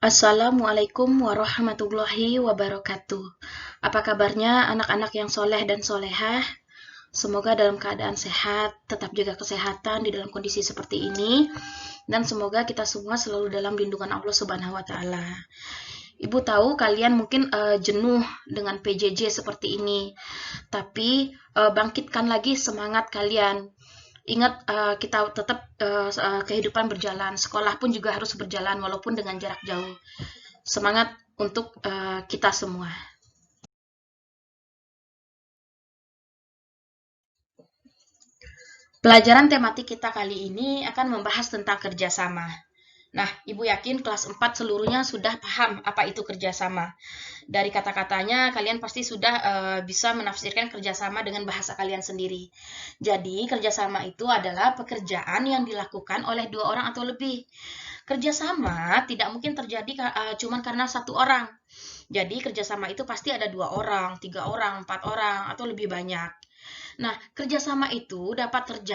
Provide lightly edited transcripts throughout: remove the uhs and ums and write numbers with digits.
Assalamualaikum warahmatullahi wabarakatuh. Apa kabarnya anak-anak yang soleh dan solehah? Semoga dalam keadaan sehat, tetap jaga kesehatan di dalam kondisi seperti ini, dan semoga kita semua selalu dalam lindungan Allah Subhanahu wa Ta'ala. Ibu tahu kalian mungkin jenuh dengan PJJ seperti ini, tapi bangkitkan lagi semangat kalian. Ingat, kita tetap kehidupan berjalan, sekolah pun juga harus berjalan walaupun dengan jarak jauh. Semangat untuk kita semua. Pelajaran tematik kita kali ini akan membahas tentang kerjasama. Nah, Ibu yakin kelas 4 seluruhnya sudah paham apa itu kerjasama. Dari kata-katanya, kalian pasti sudah bisa menafsirkan kerjasama dengan bahasa kalian sendiri. Jadi, kerjasama itu adalah pekerjaan yang dilakukan oleh 2 orang atau lebih. Kerjasama tidak mungkin terjadi cuma karena 1 orang. Jadi, kerjasama itu pasti ada 2 orang, 3 orang, 4 orang, atau lebih banyak. Nah, kerjasama itu dapat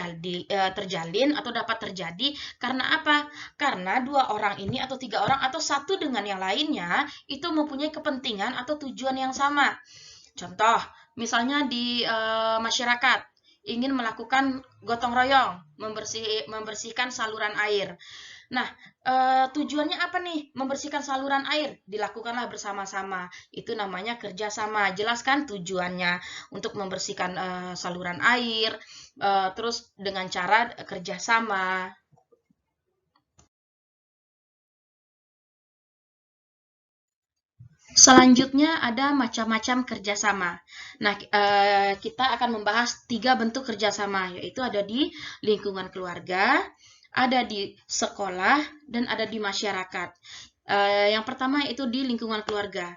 terjalin atau dapat terjadi karena apa? Karena 2 orang ini atau 3 orang atau satu dengan yang lainnya itu mempunyai kepentingan atau tujuan yang sama. Contoh, misalnya di masyarakat ingin melakukan gotong royong, membersihkan saluran air. Nah, tujuannya apa nih? Membersihkan saluran air. Dilakukanlah bersama-sama. Itu namanya kerjasama. Jelaskan tujuannya untuk membersihkan saluran air, terus dengan cara kerjasama. Selanjutnya ada macam-macam kerjasama. Nah, kita akan membahas 3 bentuk kerjasama, yaitu ada di lingkungan keluarga, ada di sekolah, dan ada di masyarakat. Yang pertama itu di lingkungan keluarga.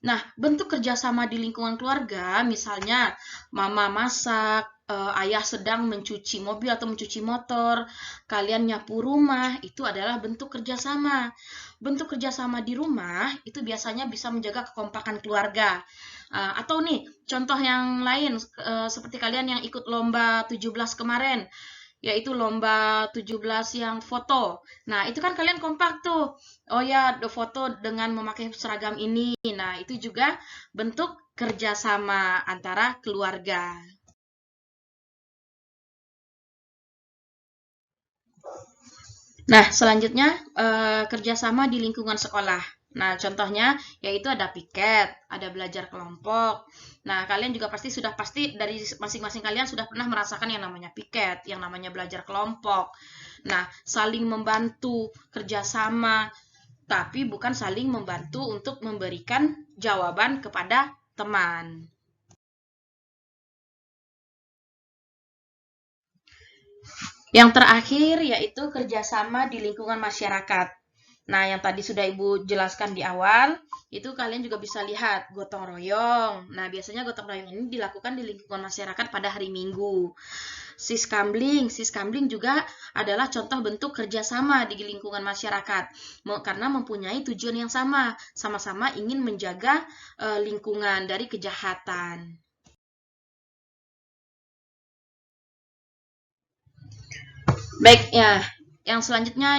Nah, bentuk kerjasama di lingkungan keluarga, misalnya mama masak, ayah sedang mencuci mobil atau mencuci motor, kalian nyapu rumah, itu adalah bentuk kerjasama. Bentuk kerjasama di rumah itu biasanya bisa menjaga kekompakan keluarga. Atau nih, contoh yang lain, seperti kalian yang ikut lomba 17 kemarin, yaitu lomba 17 yang foto. Nah, itu kan kalian kompak tuh. Oh ya, foto dengan memakai seragam ini. Nah, itu juga bentuk kerjasama antara keluarga. Nah, selanjutnya kerjasama di lingkungan sekolah. Nah, contohnya yaitu ada piket, ada belajar kelompok. Nah, kalian juga pasti dari masing-masing kalian sudah pernah merasakan yang namanya piket, yang namanya belajar kelompok. Nah, saling membantu, kerjasama, tapi bukan saling membantu untuk memberikan jawaban kepada teman. Yang terakhir yaitu kerjasama di lingkungan masyarakat. Nah, yang tadi sudah Ibu jelaskan di awal, itu kalian juga bisa lihat gotong royong. Nah, biasanya gotong royong ini dilakukan di lingkungan masyarakat pada hari Minggu. Siskambling juga adalah contoh bentuk kerjasama di lingkungan masyarakat, karena mempunyai tujuan yang sama-sama ingin menjaga lingkungan dari kejahatan. Baik, ya. Yang selanjutnya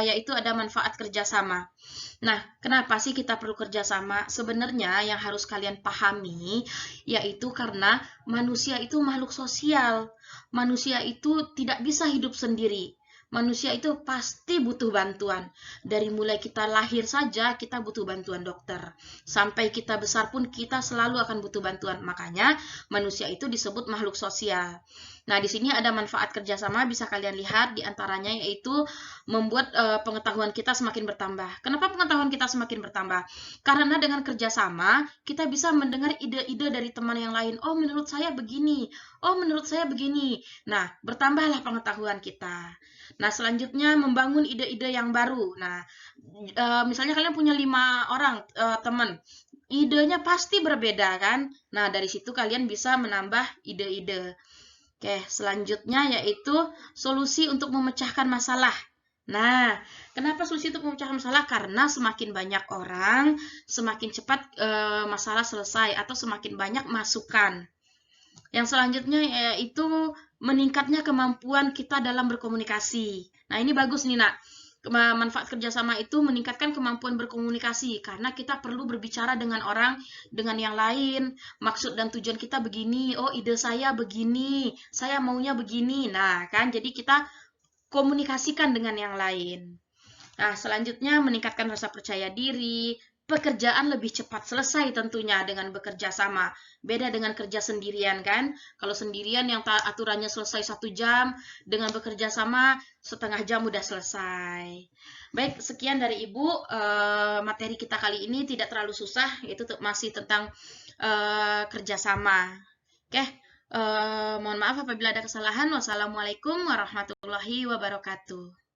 yaitu ada manfaat kerjasama. Nah, kenapa sih kita perlu kerjasama? Sebenarnya yang harus kalian pahami yaitu karena manusia itu makhluk sosial. Manusia itu tidak bisa hidup sendiri. Manusia itu pasti butuh bantuan. Dari mulai kita lahir saja kita butuh bantuan dokter. Sampai kita besar pun kita selalu akan butuh bantuan. Makanya manusia itu disebut makhluk sosial. Nah, di sini ada manfaat kerjasama, bisa kalian lihat diantaranya yaitu membuat pengetahuan kita semakin bertambah. Kenapa pengetahuan kita semakin bertambah? Karena dengan kerjasama, kita bisa mendengar ide-ide dari teman yang lain. Oh, menurut saya begini. Oh, menurut saya begini. Nah, bertambahlah pengetahuan kita. Nah, selanjutnya membangun ide-ide yang baru. Nah, misalnya kalian punya 5 orang teman. Idenya pasti berbeda kan? Nah, dari situ kalian bisa menambah ide-ide. Oke, selanjutnya yaitu solusi untuk memecahkan masalah. Nah, kenapa solusi untuk memecahkan masalah? Karena semakin banyak orang, semakin cepat masalah selesai atau semakin banyak masukan. Yang selanjutnya yaitu meningkatnya kemampuan kita dalam berkomunikasi. Nah, ini bagus nih, Nak. Manfaat kerjasama itu meningkatkan kemampuan berkomunikasi karena kita perlu berbicara dengan orang, dengan yang lain. Maksud dan tujuan kita begini, oh ide saya begini, saya maunya begini. Nah, kan jadi kita komunikasikan dengan yang lain. Nah, selanjutnya meningkatkan rasa percaya diri. Pekerjaan lebih cepat selesai tentunya dengan bekerja sama. Beda dengan kerja sendirian kan. Kalau sendirian yang aturannya selesai 1 jam, dengan bekerja sama setengah jam udah selesai. Baik, sekian dari Ibu. Materi kita kali ini tidak terlalu susah, itu masih tentang kerjasama. Oke, mohon maaf apabila ada kesalahan. Wassalamualaikum warahmatullahi wabarakatuh.